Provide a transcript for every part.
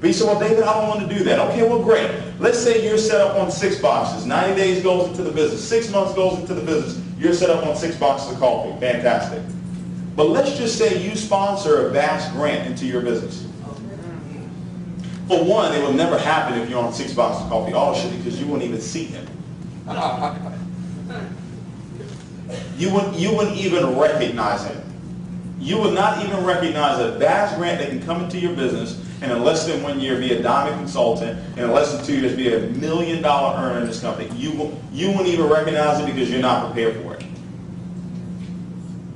But you say, well, David, I don't want to do that. Okay, well, great. Let's say you're set up on 6 boxes. 90 days goes into the business. 6 months goes into the business. You're set up on 6 boxes of coffee. Fantastic. But let's just say you sponsor a vast grant into your business. For one, it will never happen if you're on 6 boxes of coffee auto because you wouldn't even see him. You wouldn't even recognize him. You would not even recognize a vast grant that can come into your business and in less than 1 year be a diamond consultant, and in less than 2 years be a $1 million earner in this company. You wouldn't even recognize it because you're not prepared for it.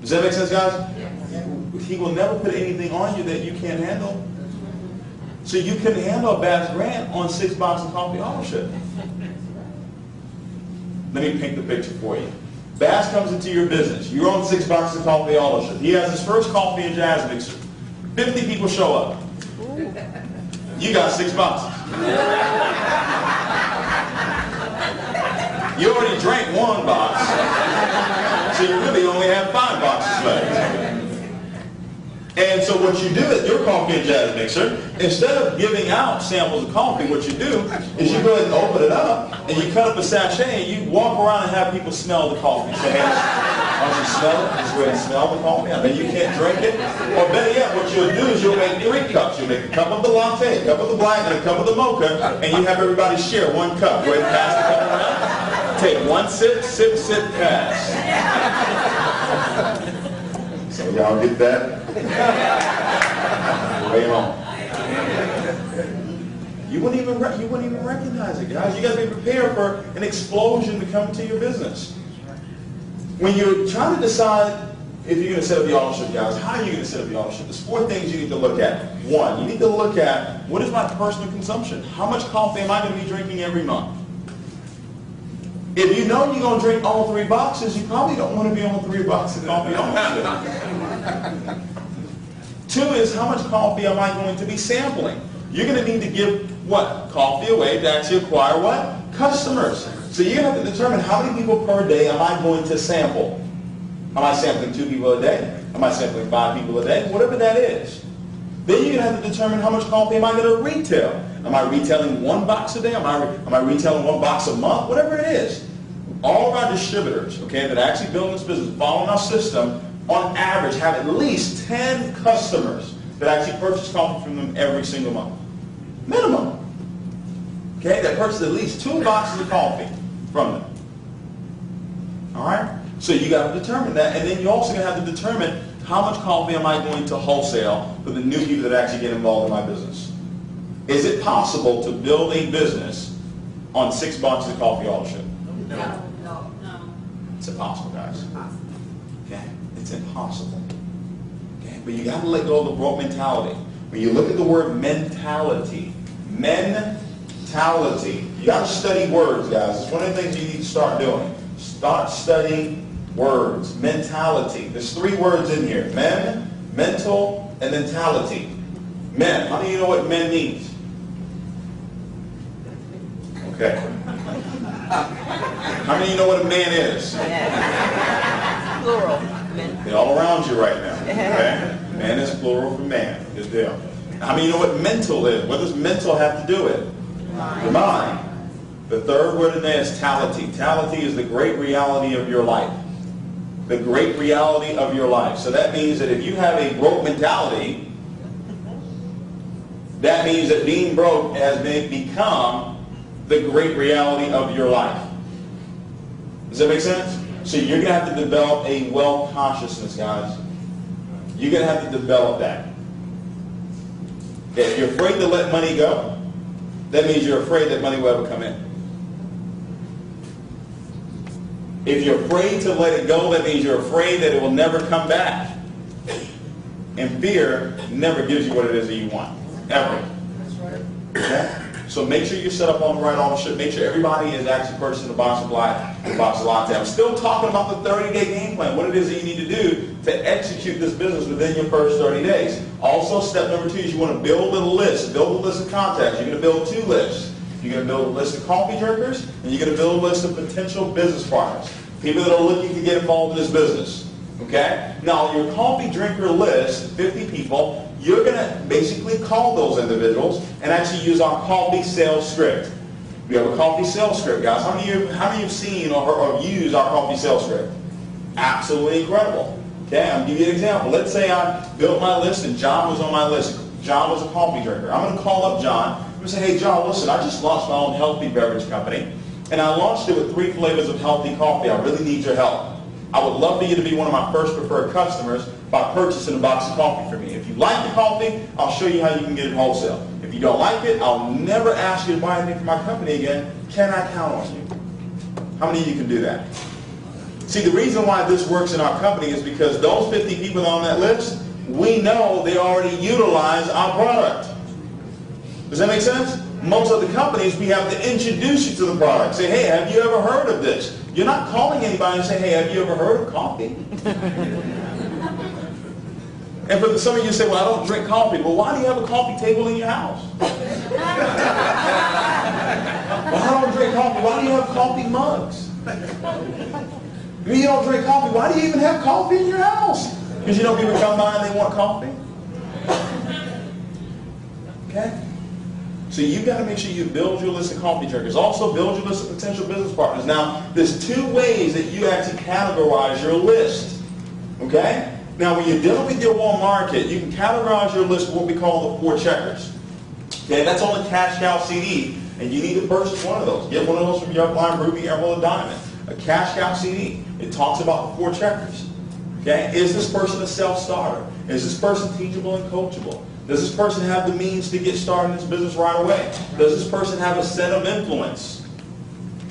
Does that make sense, guys? Yeah. He will never put anything on you that you can't handle. So you can handle a vast grant on 6 boxes of coffee ownership. Let me paint the picture for you. Bass comes into your business. You're on 6 boxes of coffee ownership. He has his first coffee and jazz mixer. 50 people show up. You got 6 boxes. You already drank 1 box, so you really only have 5 boxes left. And so what you do at your coffee and jazz mixer, instead of giving out samples of coffee, what you do is you go ahead and open it up, and you cut up a sachet, and you walk around and have people smell the coffee. Say, hey, why don't you smell it? Just go ahead and smell the coffee. I mean, you can't drink it. Or better yet, what you'll do is you'll make 3 cups. You'll make a cup of the latte, a cup of the black, and a cup of the mocha, and you have everybody share 1 cup. Go ahead and pass the cup around. Take 1 sip, sip, sip, pass. So y'all get that? Way home. You wouldn't even recognize it, guys. You got to be prepared for an explosion to come to your business. When you're trying to decide if you're going to set up the authorship, guys, how are you going to set up the authorship? There's 4 things you need to look at. 1, you need to look at what is my personal consumption? How much coffee am I going to be drinking every month? If you know you're going to drink all 3 boxes, you probably don't want to be on 3 boxes of coffee ownership. 2 is how much coffee am I going to be sampling? You're going to need to give what? Coffee away to actually acquire what? Customers. So you're going to have to determine how many people per day am I going to sample. Am I sampling 2 people a day? Am I sampling 5 people a day? Whatever that is. Then you're going to have to determine how much coffee am I going to retail. Am I retailing 1 box a day? Am I retailing 1 box a month? Whatever it is. All of our distributors, okay, that actually build this business, following our system, on average have at least 10 customers that actually purchase coffee from them every single month. Minimum. Okay, that purchase at least 2 boxes of coffee from them. All right? So you got to determine that, and then you're also going to have to determine how much coffee am I going to wholesale for the new people that actually get involved in my business. Is it possible to build a business on 6 boxes of coffee ownership? No. It's impossible, guys. Okay? It's impossible. Okay? But you got to let go of the broke mentality. When you look at the word mentality, mentality, you got to study words, guys. It's one of the things you need to start doing. Start studying words. Mentality. There's 3 words in here. Men, mental, and mentality. Men. How do you know what men means? Okay. How many of you know what a man is? Yeah. Plural. Men. They're all around you right now. Okay? Man is plural for man. Good deal. How many of you know what mental is? What does mental have to do with? The mind. The 3rd word in there is tality. Tality is the great reality of your life. The great reality of your life. So that means that if you have a broke mentality, that means that being broke has become the great reality of your life. Does that make sense? So you're going to have to develop a wealth consciousness, guys. You're going to have to develop that. If you're afraid to let money go, that means you're afraid that money will ever come in. If you're afraid to let it go, that means you're afraid that it will never come back. And fear never gives you what it is that you want. Ever. That's right. Okay? So make sure you're set up on the right ownership. Make sure everybody is actually purchasing a box of latte. I'm still talking about the 30-day game plan. What it is that you need to do to execute this business within your first 30 days. Also, step number 2 is you want to build a list. Build a list of contacts. You're going to build 2 lists. You're going to build a list of coffee drinkers, and you're going to build a list of potential business partners. People that are looking to get involved in this business. Okay? Now, your coffee drinker list, 50 people, you're going to basically call those individuals and actually use our coffee sales script. We have a coffee sales script, guys. How many of you have seen or used our coffee sales script? Absolutely incredible. Okay, I'm going to give you an example. Let's say I built my list and John was on my list. John was a coffee drinker. I'm going to call up John. I'm going to say, hey, John, listen, I just launched my own healthy beverage company, and I launched it with 3 flavors of healthy coffee. I really need your help. I would love for you to be one of my first preferred customers by purchasing a box of coffee for me. If you like the coffee, I'll show you how you can get it wholesale. If you don't like it, I'll never ask you to buy anything from my company again. Can I count on you? How many of you can do that? See, the reason why this works in our company is because those 50 people on that list, we know they already utilize our product. Does that make sense? Most of the companies, we have to introduce you to the product. Say, hey, have you ever heard of this? You're not calling anybody and saying, hey, have you ever heard of coffee? And for some of you say, well, I don't drink coffee. Well, why do you have a coffee table in your house? Well, I don't drink coffee. Why do you have coffee mugs? If you don't drink coffee, why do you even have coffee in your house? Because you know people come by and they want coffee? Okay? So you've got to make sure you build your list of coffee drinkers. Also build your list of potential business partners. Now, there's 2 ways that you actually categorize your list. Okay? Now, when you're dealing with your warm market, you can categorize your list with what we call the 4 checkers. Okay? That's on the cash cow CD, and you need to purchase one of those. Get one of those from your upline, Ruby, Emerald, and Diamond. A cash cow CD. It talks about the 4 checkers. Okay? Is this person a self-starter? Is this person teachable and coachable? Does this person have the means to get started in this business right away? Does this person have a set of influence?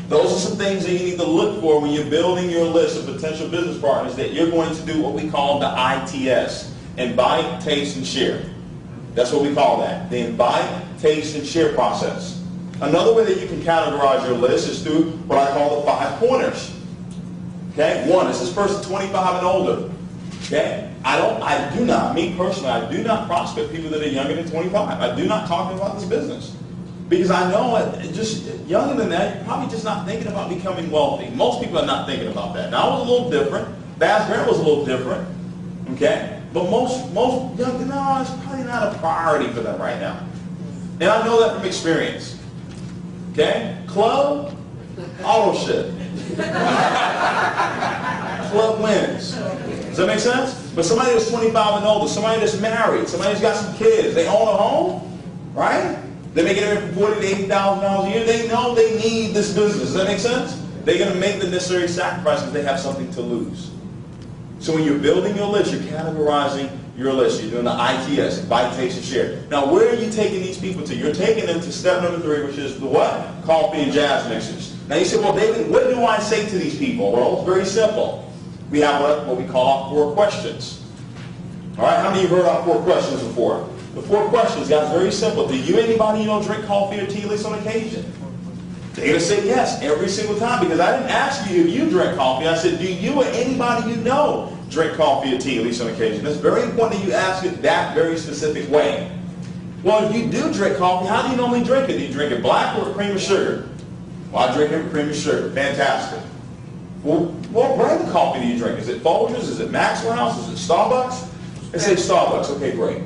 Those are some things that you need to look for when you're building your list of potential business partners, that you're going to do what we call the ITS. Invite, taste, and share. That's what we call that. The invite, taste, and share process. Another way that you can categorize your list is through what I call the 5 pointers. Okay? 1, is this person 25 and older? Okay? Me personally, I do not prospect people that are younger than 25. I do not talk about this business. Because I know just younger than that, you're probably just not thinking about becoming wealthy. Most people are not thinking about that. Now, I was a little different. Baz Grant was a little different. Okay? But most young, no, it's probably not a priority for them right now. And I know that from experience. Okay? Club, auto shit. Club wins. Does that make sense? But somebody that's 25 and older, somebody that's married, somebody that's got some kids, they own a home, right? They're making anywhere from $40,000 to $80,000 a year. They know they need this business. Does that make sense? They're going to make the necessary sacrifice because they have something to lose. So when you're building your list, you're categorizing your list. You're doing the ITS, invite, taste, and share. Now, where are you taking these people to? You're taking them to step number 3, which is the what? Coffee and jazz mixers. Now you say, well, David, what do I say to these people? Well, it's very simple. We have what we call our 4 questions. All right, how many of you heard our 4 questions before? The 4 questions, guys, very simple. Do you, anybody you know, drink coffee or tea at least on occasion? They're going to say yes every single time, because I didn't ask you if you drink coffee. I said, do you or anybody you know drink coffee or tea at least on occasion? It's very important that you ask it that very specific way. Well, if you do drink coffee, how do you normally drink it? Do you drink it black or with cream or sugar? Well, I drink it with cream or sugar. Fantastic. Well, what brand of coffee do you drink? Is it Folgers? Is it Maxwell House? Is it Starbucks? They say Starbucks. Okay, great.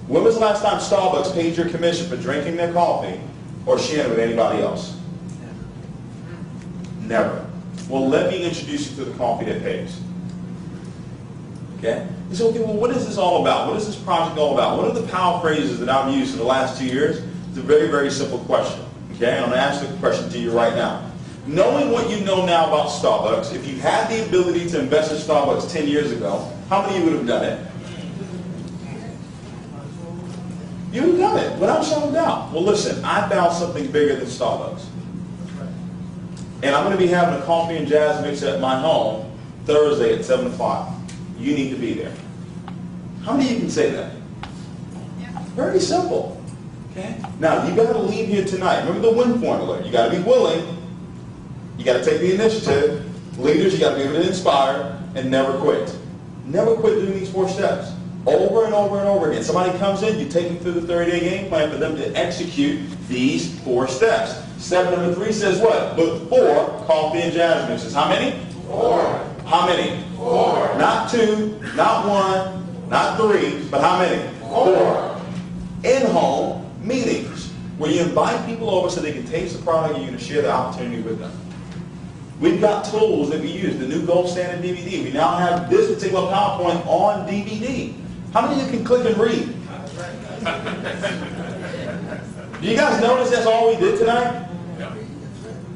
When was the last time Starbucks paid your commission for drinking their coffee or sharing it with anybody else? Never. Well, let me introduce you to the coffee that pays. Okay? You say, okay, well, what is this all about? What is this project all about? What are the power phrases that I've used for the last 2 years? It's a very, very simple question. Okay? I'm going to ask the question to you right now. Knowing what you know now about Starbucks, if you had the ability to invest in Starbucks 10 years ago, how many of you would have done it? You would have done it without a shadow of doubt. Well, listen, I found something bigger than Starbucks. And I'm going to be having a coffee and jazz mix at my home Thursday at 7 o'clock. You need to be there. How many of you can say that? Very simple. Okay? Now, you got to leave here tonight. Remember the WIN formula. You got to be willing. You got to take the initiative. Leaders, you got to be able to inspire and never quit. Never quit doing these 4 steps. Over and over and over again. Somebody comes in, you take them through the 30-day game plan for them to execute these 4 steps. Step number 3 says what? Look for coffee and jazz mixes. How many? 4. How many? 4. Not 2, not 1, not 3, but how many? 4. 4, in-home meetings, where you invite people over so they can taste the product and you're going to share the opportunity with them. We've got tools that we use, the new gold standard DVD. We now have this particular PowerPoint on DVD. How many of you can click and read? Do you guys notice that's all we did tonight?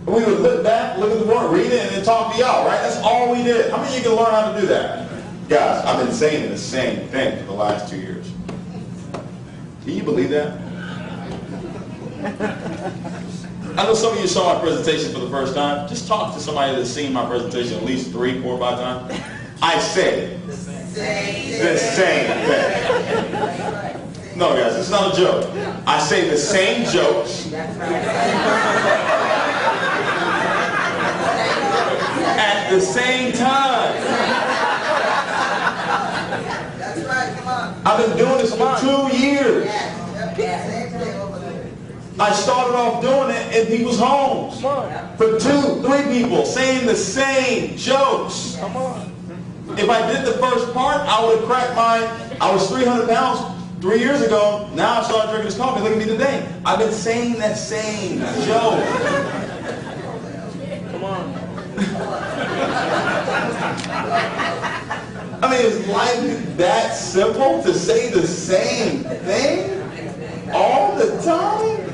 We would look back, look at the board, read it, and then talk to y'all, right? That's all we did. How many of you can learn how to do that? Guys, I've been saying the same thing for the last 2 years. Can you believe that? I know some of you saw my presentation for the first time. Just talk to somebody that's seen my presentation at least 3, 4, 5 times. I said the same thing. No, guys, it's not a joke. I say the same jokes at the same time. That's right, come on. I've been doing this for 2 years. I started off doing it in people's homes. For 2, 3 people saying the same jokes. If I did the first part, I would have cracked I was 300 pounds 3 years ago. Now I started drinking this coffee. Look at me today. I've been saying that same joke. Come on. I mean, is life that simple to say the same thing all the time?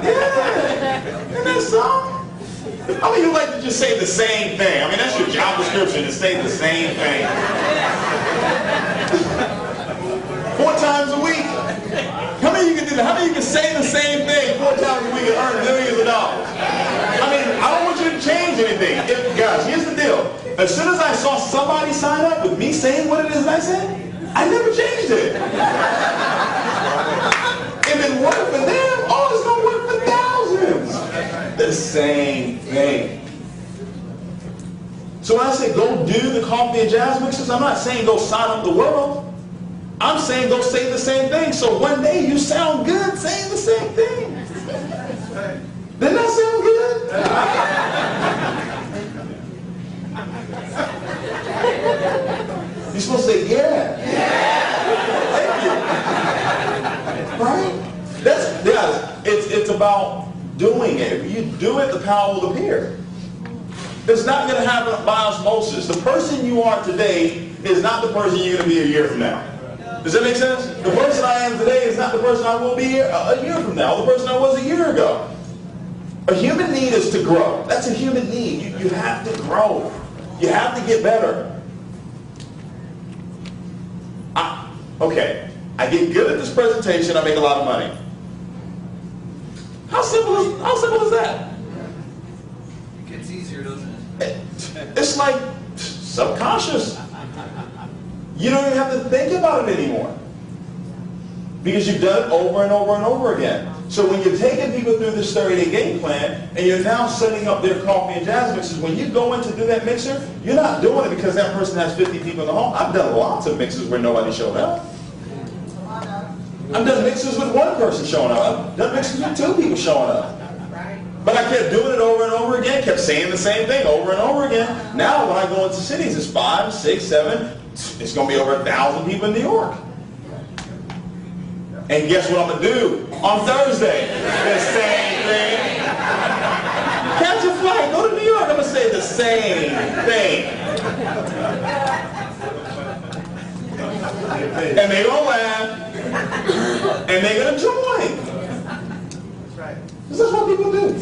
Yeah. Isn't that something? How many of you like to just say the same thing? I mean, that's your job description, to say the same thing. 4 times a week. How many of you can do that? How many of you can say the same thing 4 times a week and earn millions of dollars? I mean, I don't want you to change anything. Guys, here's the deal. As soon as I saw somebody sign up with me saying what it is that I said, I never changed it. If it worked for them, oh, it's going to work for thousands. The same thing. So when I say go do the coffee and jazz mixes, I'm not saying go sign up the world. I'm saying go say the same thing. So one day you sound good saying the same thing. Didn't that sound good? You're supposed to say yeah. Thank you. Right? Guys, it's about doing it. If you do it, the power will appear. It's not going to happen by osmosis. The person you are today is not the person you're going to be a year from now. Does that make sense? The person I am today is not the person I will be a year from now, or the person I was a year ago. A human need is to grow. That's a human need. You have to grow. You have to get better. Okay, I get good at this presentation, I make a lot of money. How simple is that? It gets easier, doesn't it? It's like subconscious. You don't even have to think about it anymore, because you've done it over and over and over again. So when you're taking people through this 30-day game plan, and you're now setting up their coffee and jazz mixes, when you go in to do that mixer, you're not doing it because that person has 50 people in the home. I've done lots of mixes where nobody showed up. I've done mixes with 1 person showing up. I've done mixes with 2 people showing up. But I kept doing it over and over again, kept saying the same thing over and over again. Now when I go into cities, it's 5, 6, 7, it's going to be over 1,000 people in New York. And guess what I'm going to do on Thursday? The same thing. Catch a flight, go to New York, I'm going to say the same thing. And they're going to laugh. And they're going to join. That's right. Because that's what people do.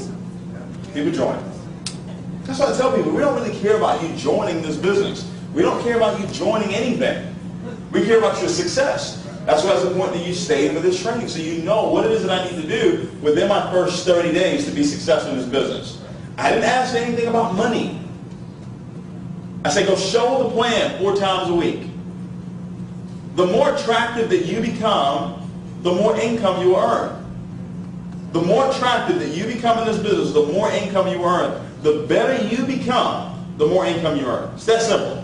People join. That's why I tell people, we don't really care about you joining this business. We don't care about you joining anything. We care about your success. That's why it's important that you stay with this training, so you know what it is that I need to do within my first 30 days to be successful in this business. I didn't ask anything about money. I said go show the plan 4 times a week. The more attractive that you become, the more income you earn. The more attractive that you become in this business, the more income you earn. The better you become, the more income you earn. It's that simple.